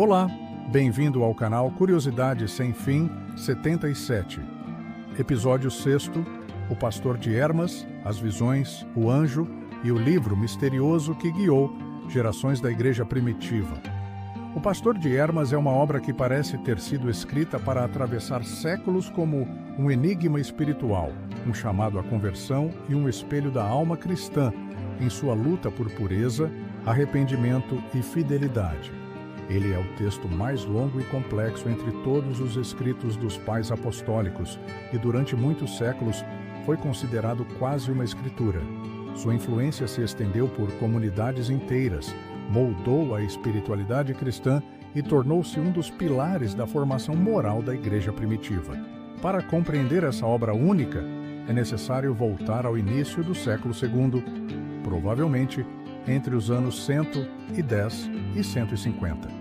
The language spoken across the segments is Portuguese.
Olá, bem-vindo ao canal Curiosidade Sem Fim 77. Episódio 6º, O Pastor de Hermas, As Visões, o Anjo e o Livro Misterioso que Guiou Gerações da Igreja Primitiva. O Pastor de Hermas é uma obra que parece ter sido escrita para atravessar séculos como um enigma espiritual, um chamado à conversão e um espelho da alma cristã em sua luta por pureza, arrependimento e fidelidade. Ele é o texto mais longo e complexo entre todos os escritos dos pais apostólicos e durante muitos séculos foi considerado quase uma escritura. Sua influência se estendeu por comunidades inteiras, moldou a espiritualidade cristã e tornou-se um dos pilares da formação moral da igreja primitiva. Para compreender essa obra única, é necessário voltar ao início do século II, provavelmente entre os anos 110 e 150.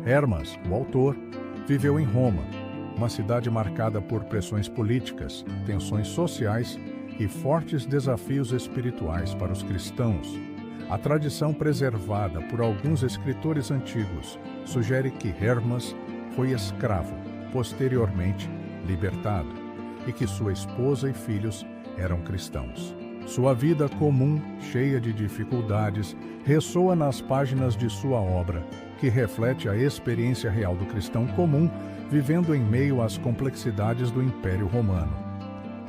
Hermas, o autor, viveu em Roma, uma cidade marcada por pressões políticas, tensões sociais e fortes desafios espirituais para os cristãos. A tradição preservada por alguns escritores antigos sugere que Hermas foi escravo, posteriormente libertado, e que sua esposa e filhos eram cristãos. Sua vida comum, cheia de dificuldades, ressoa nas páginas de sua obra, que reflete a experiência real do cristão comum vivendo em meio às complexidades do Império Romano.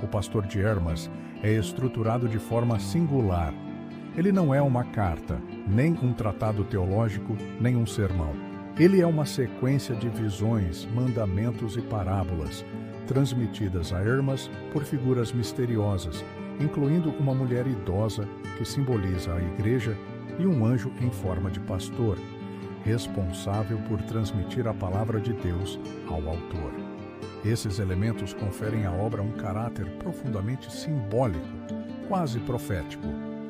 O Pastor de Hermas é estruturado de forma singular. Ele não é uma carta, nem um tratado teológico, nem um sermão. Ele é uma sequência de visões, mandamentos e parábolas, transmitidas a Hermas por figuras misteriosas, incluindo uma mulher idosa que simboliza a igreja e um anjo em forma de pastor, responsável por transmitir a palavra de Deus ao autor. Esses elementos conferem à obra um caráter profundamente simbólico, quase profético,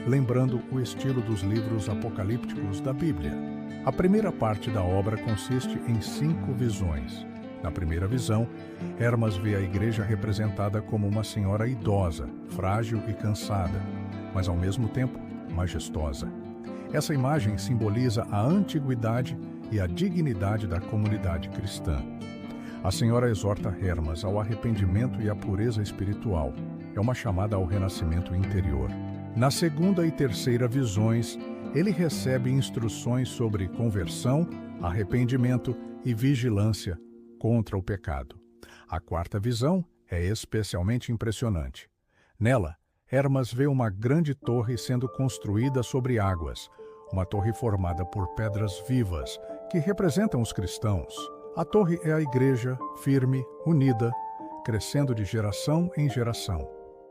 lembrando o estilo dos livros apocalípticos da Bíblia. A primeira parte da obra consiste em 5 visões. Na primeira visão, Hermas vê a igreja representada como uma senhora idosa, frágil e cansada, mas ao mesmo tempo majestosa. Essa imagem simboliza a antiguidade e a dignidade da comunidade cristã. A senhora exorta Hermas ao arrependimento e à pureza espiritual. É uma chamada ao renascimento interior. Na segunda e terceira visões, ele recebe instruções sobre conversão, arrependimento e vigilância contra o pecado. A quarta visão é especialmente impressionante. Nela, Hermas vê uma grande torre sendo construída sobre águas, uma torre formada por pedras vivas, que representam os cristãos. A torre é a igreja, firme, unida, crescendo de geração em geração.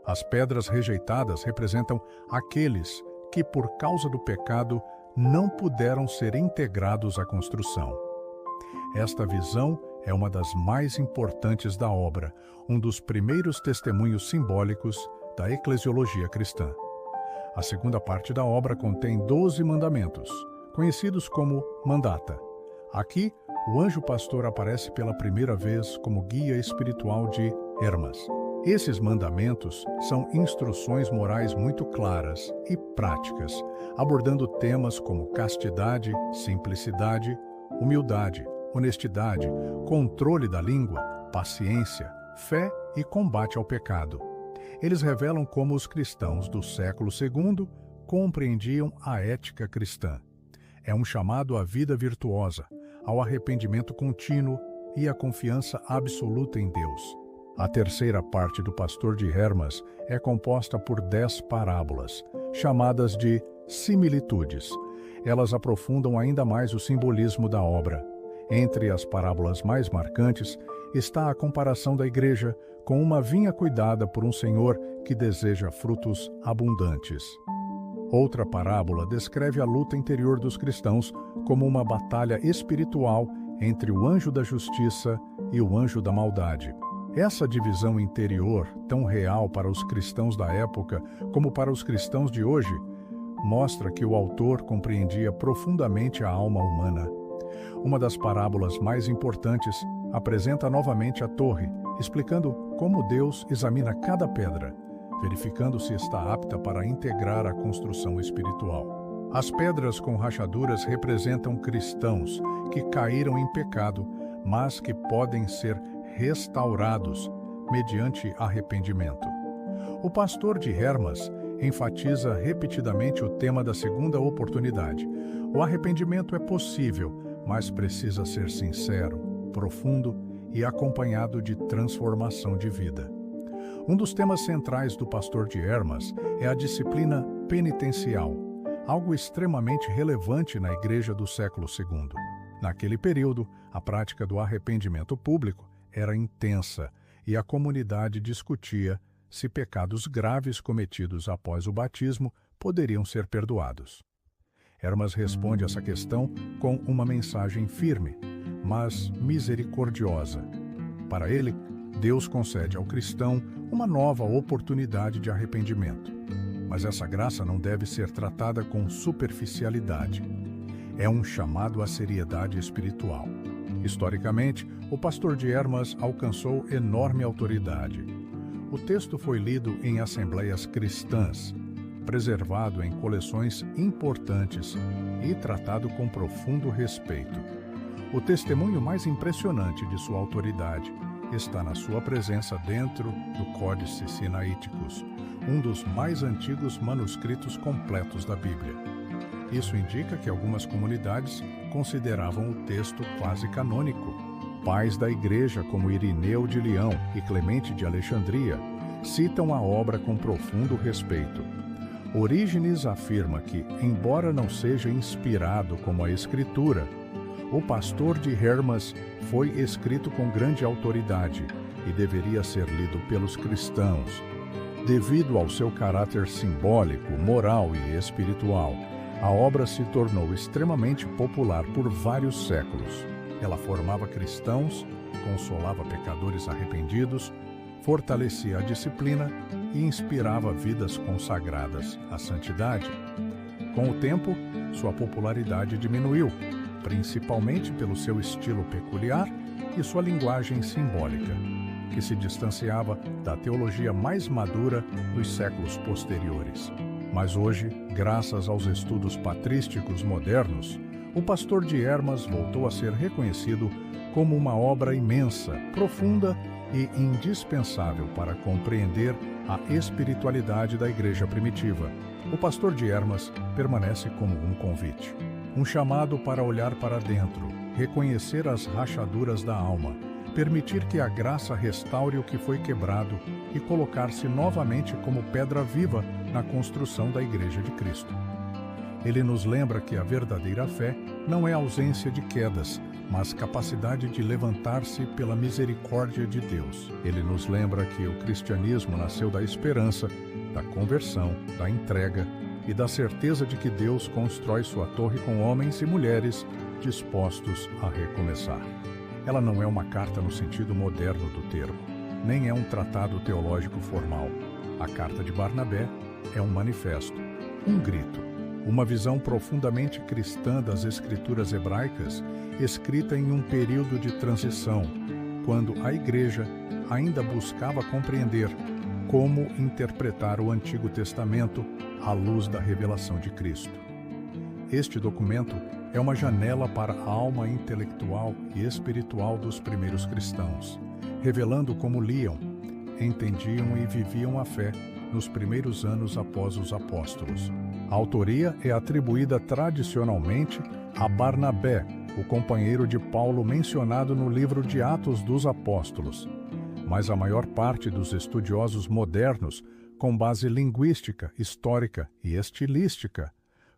As pedras rejeitadas representam aqueles que, por causa do pecado, não puderam ser integrados à construção. Esta visão é uma das mais importantes da obra, um dos primeiros testemunhos simbólicos da eclesiologia cristã. A segunda parte da obra contém 12 mandamentos, conhecidos como mandata. Aqui, o anjo pastor aparece pela primeira vez como guia espiritual de Hermas. Esses mandamentos são instruções morais muito claras e práticas, abordando temas como castidade, simplicidade, humildade, honestidade, controle da língua, paciência, fé e combate ao pecado. Eles revelam como os cristãos do século II compreendiam a ética cristã. É um chamado à vida virtuosa, ao arrependimento contínuo e à confiança absoluta em Deus. A terceira parte do Pastor de Hermas é composta por 10 parábolas, chamadas de similitudes. Elas aprofundam ainda mais o simbolismo da obra. Entre as parábolas mais marcantes está a comparação da igreja com uma vinha cuidada por um senhor que deseja frutos abundantes. Outra parábola descreve a luta interior dos cristãos como uma batalha espiritual entre o anjo da justiça e o anjo da maldade. Essa divisão interior, tão real para os cristãos da época como para os cristãos de hoje, mostra que o autor compreendia profundamente a alma humana. Uma das parábolas mais importantes apresenta novamente a torre, explicando como Deus examina cada pedra, verificando se está apta para integrar a construção espiritual. As pedras com rachaduras representam cristãos que caíram em pecado, mas que podem ser restaurados mediante arrependimento. O pastor de Hermas enfatiza repetidamente o tema da segunda oportunidade. O arrependimento é possível, mas precisa ser sincero, profundo e acompanhado de transformação de vida. Um dos temas centrais do pastor de Hermas é a disciplina penitencial, algo extremamente relevante na igreja do século II. Naquele período, a prática do arrependimento público era intensa e a comunidade discutia se pecados graves cometidos após o batismo poderiam ser perdoados. Hermas responde essa questão com uma mensagem firme, mas misericordiosa. Para ele, Deus concede ao cristão uma nova oportunidade de arrependimento. Mas essa graça não deve ser tratada com superficialidade. É um chamado à seriedade espiritual. Historicamente, o pastor de Hermas alcançou enorme autoridade. O texto foi lido em assembleias cristãs, preservado em coleções importantes e tratado com profundo respeito. O testemunho mais impressionante de sua autoridade está na sua presença dentro do Códice Sinaíticos, um dos mais antigos manuscritos completos da Bíblia. Isso indica que algumas comunidades consideravam o texto quase canônico. Pais da Igreja como Irineu de Leão e Clemente de Alexandria citam a obra com profundo respeito. Orígenes afirma que, embora não seja inspirado como a Escritura, o pastor de Hermas foi escrito com grande autoridade e deveria ser lido pelos cristãos. Devido ao seu caráter simbólico, moral e espiritual, a obra se tornou extremamente popular por vários séculos. Ela formava cristãos, consolava pecadores arrependidos, fortalecia a disciplina e inspirava vidas consagradas à santidade. Com o tempo, sua popularidade diminuiu, principalmente pelo seu estilo peculiar e sua linguagem simbólica, que se distanciava da teologia mais madura dos séculos posteriores. Mas hoje, graças aos estudos patrísticos modernos, o pastor de Hermas voltou a ser reconhecido como uma obra imensa, profunda e indispensável para compreender a espiritualidade da igreja primitiva. O pastor de Hermas permanece como um convite, um chamado para olhar para dentro, reconhecer as rachaduras da alma, permitir que a graça restaure o que foi quebrado e colocar-se novamente como pedra viva na construção da Igreja de Cristo. Ele nos lembra que a verdadeira fé não é ausência de quedas, mas capacidade de levantar-se pela misericórdia de Deus. Ele nos lembra que o cristianismo nasceu da esperança, da conversão, da entrega e da certeza de que Deus constrói sua torre com homens e mulheres dispostos a recomeçar. Ela não é uma carta no sentido moderno do termo, nem é um tratado teológico formal. A carta de Barnabé é um manifesto, um grito, uma visão profundamente cristã das escrituras hebraicas, escrita em um período de transição, quando a igreja ainda buscava compreender como interpretar o Antigo Testamento à luz da revelação de Cristo. Este documento é uma janela para a alma intelectual e espiritual dos primeiros cristãos, revelando como liam, entendiam e viviam a fé nos primeiros anos após os apóstolos. A autoria é atribuída tradicionalmente a Barnabé, o companheiro de Paulo mencionado no livro de Atos dos Apóstolos. Mas a maior parte dos estudiosos modernos, com base linguística, histórica e estilística,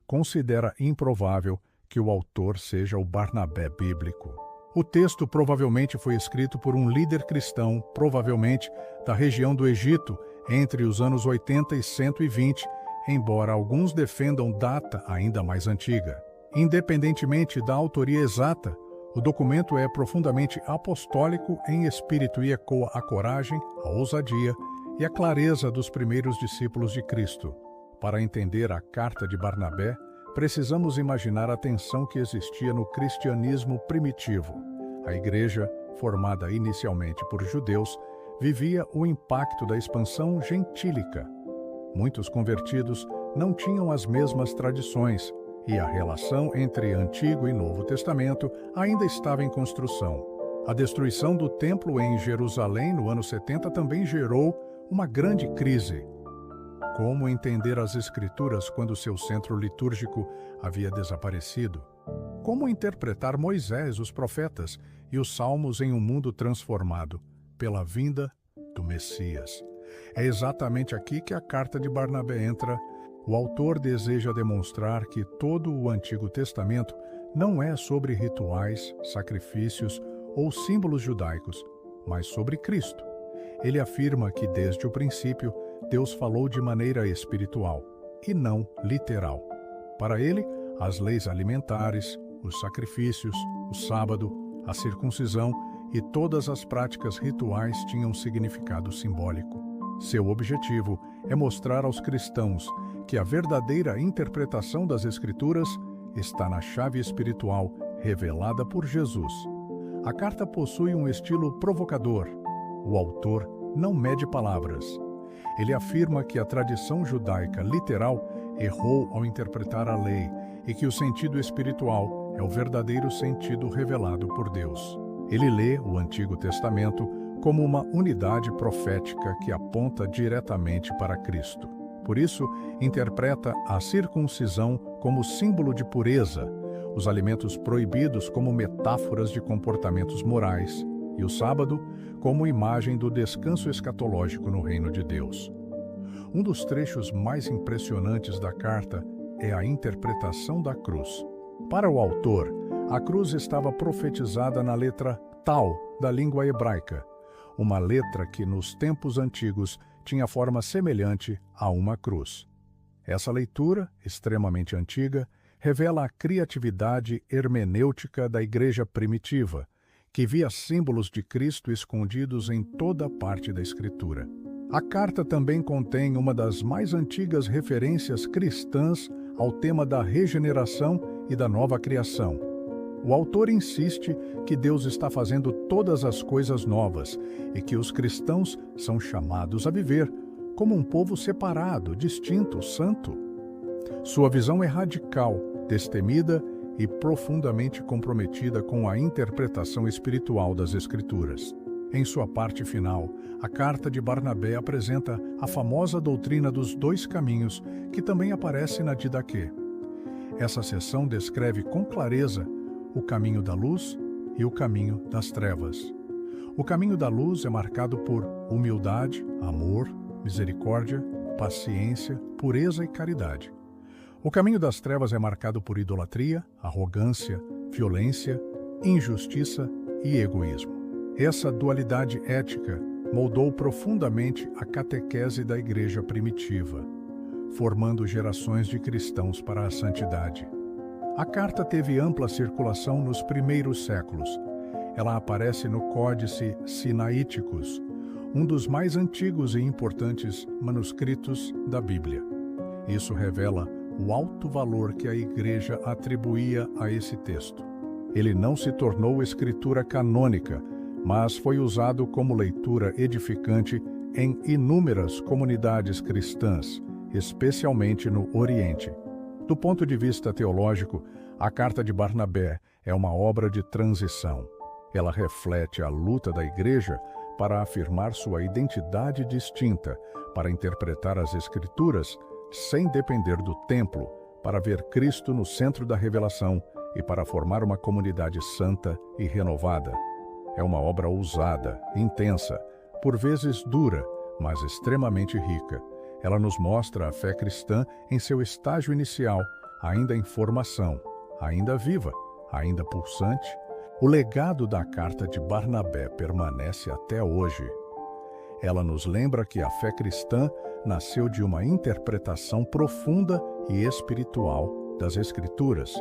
considera improvável que o autor seja o Barnabé bíblico. O texto provavelmente foi escrito por um líder cristão, provavelmente da região do Egito, entre os anos 80 e 120, embora alguns defendam data ainda mais antiga. Independentemente da autoria exata, o documento é profundamente apostólico em espírito e ecoa a coragem, a ousadia e a clareza dos primeiros discípulos de Cristo. Para entender a carta de Barnabé, precisamos imaginar a tensão que existia no cristianismo primitivo. A igreja, formada inicialmente por judeus, vivia o impacto da expansão gentílica. Muitos convertidos não tinham as mesmas tradições e a relação entre Antigo e Novo Testamento ainda estava em construção. A destruição do templo em Jerusalém no ano 70 também gerou uma grande crise. Como entender as Escrituras quando seu centro litúrgico havia desaparecido? Como interpretar Moisés, os profetas e os Salmos em um mundo transformado pela vinda do Messias? É exatamente aqui que a carta de Barnabé entra. O autor deseja demonstrar que todo o Antigo Testamento não é sobre rituais, sacrifícios ou símbolos judaicos, mas sobre Cristo. Ele afirma que desde o princípio Deus falou de maneira espiritual e não literal. Para ele, as leis alimentares, os sacrifícios, o sábado, a circuncisão e todas as práticas rituais tinham significado simbólico. Seu objetivo é mostrar aos cristãos que a verdadeira interpretação das Escrituras está na chave espiritual revelada por Jesus. A carta possui um estilo provocador. O autor não mede palavras. Ele afirma que a tradição judaica literal errou ao interpretar a lei e que o sentido espiritual é o verdadeiro sentido revelado por Deus. Ele lê o Antigo Testamento como uma unidade profética que aponta diretamente para Cristo. Por isso, interpreta a circuncisão como símbolo de pureza, os alimentos proibidos como metáforas de comportamentos morais e o sábado como imagem do descanso escatológico no reino de Deus. Um dos trechos mais impressionantes da carta é a interpretação da cruz. Para o autor, a cruz estava profetizada na letra Tal da língua hebraica, uma letra que nos tempos antigos tinha forma semelhante a uma cruz. Essa leitura, extremamente antiga, revela a criatividade hermenêutica da igreja primitiva, que via símbolos de Cristo escondidos em toda parte da Escritura. A carta também contém uma das mais antigas referências cristãs ao tema da regeneração e da nova criação. O autor insiste que Deus está fazendo todas as coisas novas e que os cristãos são chamados a viver como um povo separado, distinto, santo. Sua visão é radical, destemida e profundamente comprometida com a interpretação espiritual das Escrituras. Em sua parte final, a carta de Barnabé apresenta a famosa doutrina dos dois caminhos, que também aparece na Didaquê. Essa seção descreve com clareza o caminho da luz e o caminho das trevas. O caminho da luz é marcado por humildade, amor, misericórdia, paciência, pureza e caridade. O caminho das trevas é marcado por idolatria, arrogância, violência, injustiça e egoísmo. Essa dualidade ética moldou profundamente a catequese da igreja primitiva, formando gerações de cristãos para a santidade. A carta teve ampla circulação nos primeiros séculos. Ela aparece no Códice Sinaíticus, um dos mais antigos e importantes manuscritos da Bíblia. Isso revela o alto valor que a Igreja atribuía a esse texto. Ele não se tornou escritura canônica, mas foi usado como leitura edificante em inúmeras comunidades cristãs, especialmente no Oriente. Do ponto de vista teológico, a carta de Barnabé é uma obra de transição. Ela reflete a luta da Igreja para afirmar sua identidade distinta, para interpretar as Escrituras sem depender do templo, para ver Cristo no centro da revelação e para formar uma comunidade santa e renovada. É uma obra ousada, intensa, por vezes dura, mas extremamente rica. Ela nos mostra a fé cristã em seu estágio inicial, ainda em formação, ainda viva, ainda pulsante. O legado da carta de Barnabé permanece até hoje. Ela nos lembra que a fé cristã nasceu de uma interpretação profunda e espiritual das Escrituras.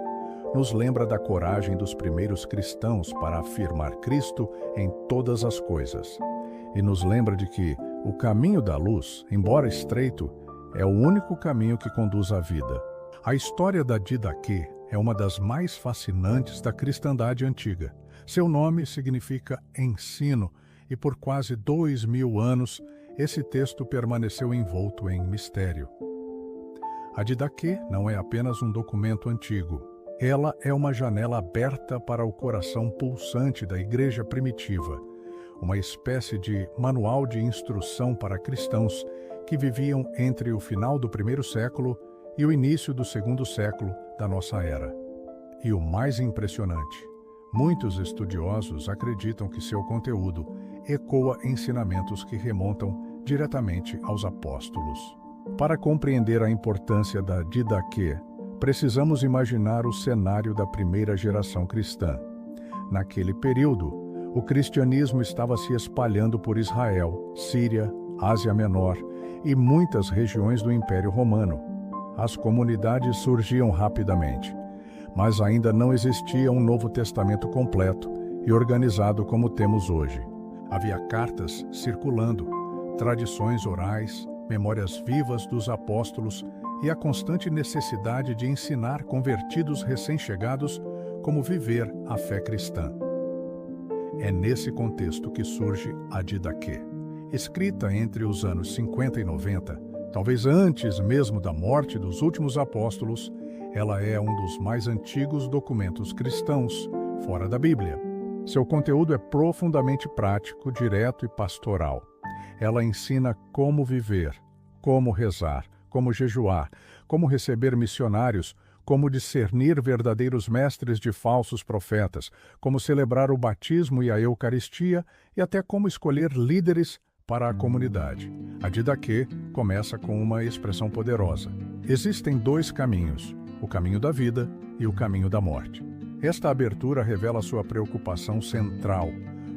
Nos lembra da coragem dos primeiros cristãos para afirmar Cristo em todas as coisas. E nos lembra de que o caminho da luz, embora estreito, é o único caminho que conduz à vida. A história da Didaquê é uma das mais fascinantes da cristandade antiga. Seu nome significa ensino, e por quase 2000 anos esse texto permaneceu envolto em mistério. A Didaquê não é apenas um documento antigo. Ela é uma janela aberta para o coração pulsante da igreja primitiva, uma espécie de manual de instrução para cristãos que viviam entre o final do primeiro século e o início do segundo século da nossa era. E o mais impressionante, muitos estudiosos acreditam que seu conteúdo ecoa ensinamentos que remontam diretamente aos apóstolos. Para compreender a importância da Didaquê, precisamos imaginar o cenário da primeira geração cristã. Naquele período, o cristianismo estava se espalhando por Israel, Síria, Ásia Menor e muitas regiões do Império Romano. As comunidades surgiam rapidamente, mas ainda não existia um Novo Testamento completo e organizado como temos hoje. Havia cartas circulando, tradições orais, memórias vivas dos apóstolos e a constante necessidade de ensinar convertidos recém-chegados como viver a fé cristã. É nesse contexto que surge a Didaquê. Escrita entre os anos 50 e 90, talvez antes mesmo da morte dos últimos apóstolos, ela é um dos mais antigos documentos cristãos fora da Bíblia. Seu conteúdo é profundamente prático, direto e pastoral. Ela ensina como viver, como rezar, como jejuar, como receber missionários, como discernir verdadeiros mestres de falsos profetas, como celebrar o batismo e a Eucaristia e até como escolher líderes para a comunidade. A Didaquê começa com uma expressão poderosa. Existem dois caminhos, o caminho da vida e o caminho da morte. Esta abertura revela sua preocupação central,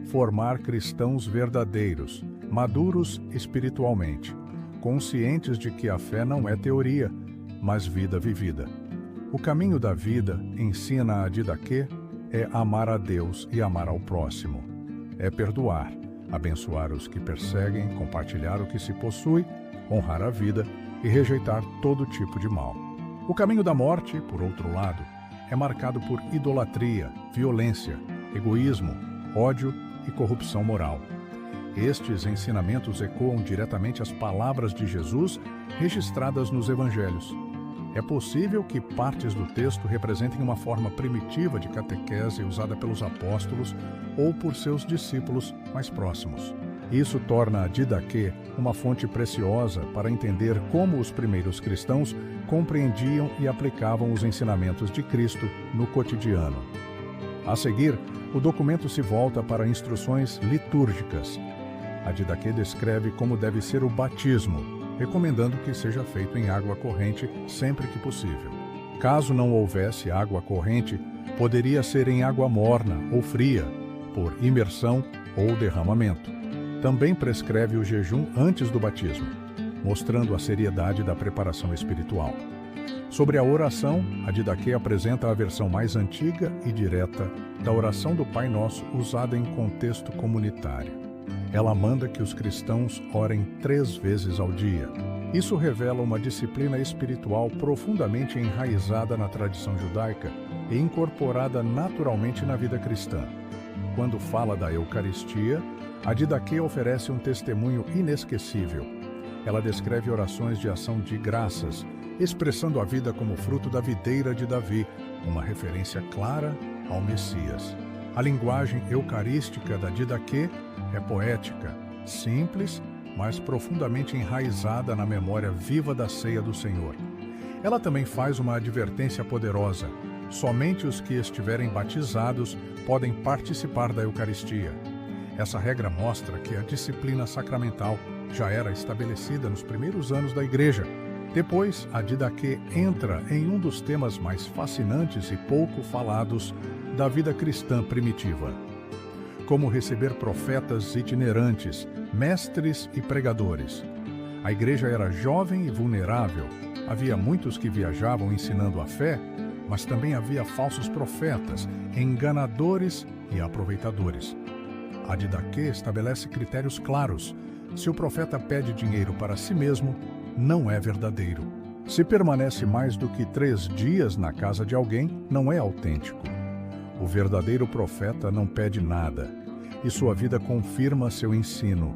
formar cristãos verdadeiros, maduros espiritualmente, conscientes de que a fé não é teoria, mas vida vivida. O caminho da vida, ensina a Didaquê, é amar a Deus e amar ao próximo. É perdoar, abençoar os que perseguem, compartilhar o que se possui, honrar a vida e rejeitar todo tipo de mal. O caminho da morte, por outro lado, é marcado por idolatria, violência, egoísmo, ódio e corrupção moral. Estes ensinamentos ecoam diretamente as palavras de Jesus registradas nos Evangelhos. É possível que partes do texto representem uma forma primitiva de catequese usada pelos apóstolos ou por seus discípulos mais próximos. Isso torna a Didaquê uma fonte preciosa para entender como os primeiros cristãos compreendiam e aplicavam os ensinamentos de Cristo no cotidiano. A seguir, o documento se volta para instruções litúrgicas. A Didaquê descreve como deve ser o batismo, recomendando que seja feito em água corrente sempre que possível. Caso não houvesse água corrente, poderia ser em água morna ou fria, por imersão ou derramamento. Também prescreve o jejum antes do batismo, mostrando a seriedade da preparação espiritual. Sobre a oração, a Didaquê apresenta a versão mais antiga e direta da oração do Pai Nosso usada em contexto comunitário. Ela manda que os cristãos orem 3 vezes ao dia. Isso revela uma disciplina espiritual profundamente enraizada na tradição judaica e incorporada naturalmente na vida cristã. Quando fala da Eucaristia, a Didaquê oferece um testemunho inesquecível. Ela descreve orações de ação de graças, expressando a vida como fruto da videira de Davi, uma referência clara ao Messias. A linguagem eucarística da Didaquê é poética, simples, mas profundamente enraizada na memória viva da ceia do Senhor. Ela também faz uma advertência poderosa. Somente os que estiverem batizados podem participar da Eucaristia. Essa regra mostra que a disciplina sacramental já era estabelecida nos primeiros anos da Igreja. Depois, a Didaquê entra em um dos temas mais fascinantes e pouco falados da vida cristã primitiva. Como receber profetas itinerantes, mestres e pregadores. A igreja era jovem e vulnerável. Havia muitos que viajavam ensinando a fé, mas também havia falsos profetas, enganadores e aproveitadores. A Didaquê estabelece critérios claros. Se o profeta pede dinheiro para si mesmo, não é verdadeiro. Se permanece mais do que 3 dias na casa de alguém, não é autêntico. O verdadeiro profeta não pede nada, e sua vida confirma seu ensino.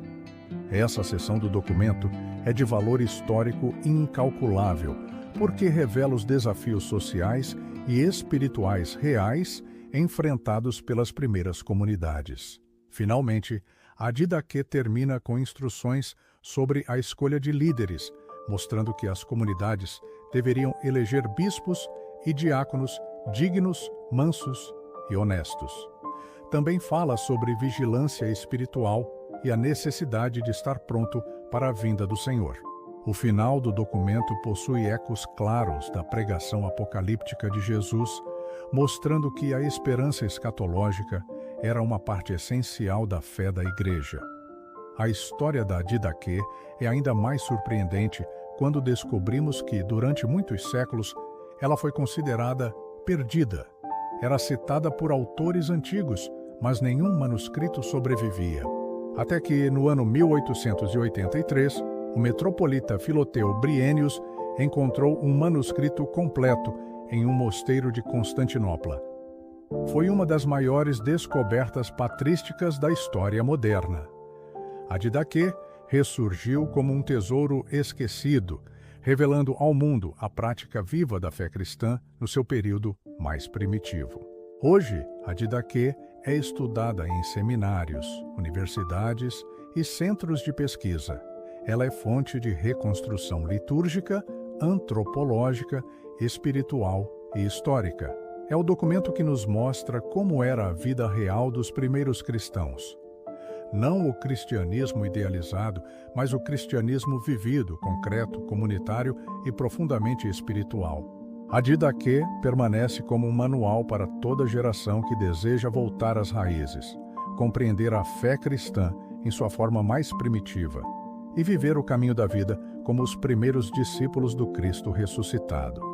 Essa seção do documento é de valor histórico incalculável, porque revela os desafios sociais e espirituais reais enfrentados pelas primeiras comunidades. Finalmente, a Didaquê termina com instruções sobre a escolha de líderes, mostrando que as comunidades deveriam eleger bispos e diáconos dignos, mansos e honestos. Também fala sobre vigilância espiritual e a necessidade de estar pronto para a vinda do Senhor. O final do documento possui ecos claros da pregação apocalíptica de Jesus, mostrando que a esperança escatológica era uma parte essencial da fé da Igreja. A história da Didaquê é ainda mais surpreendente quando descobrimos que, durante muitos séculos, ela foi considerada perdida. Era citada por autores antigos, mas nenhum manuscrito sobrevivia. Até que, no ano 1883, o metropolita Filoteu Briennius encontrou um manuscrito completo em um mosteiro de Constantinopla. Foi uma das maiores descobertas patrísticas da história moderna. A Didaquê ressurgiu como um tesouro esquecido, revelando ao mundo a prática viva da fé cristã no seu período mais primitivo. Hoje, a Didaquê é estudada em seminários, universidades e centros de pesquisa. Ela é fonte de reconstrução litúrgica, antropológica, espiritual e histórica. É o documento que nos mostra como era a vida real dos primeiros cristãos. Não o cristianismo idealizado, mas o cristianismo vivido, concreto, comunitário e profundamente espiritual. A Didaquê permanece como um manual para toda geração que deseja voltar às raízes, compreender a fé cristã em sua forma mais primitiva e viver o caminho da vida como os primeiros discípulos do Cristo ressuscitado.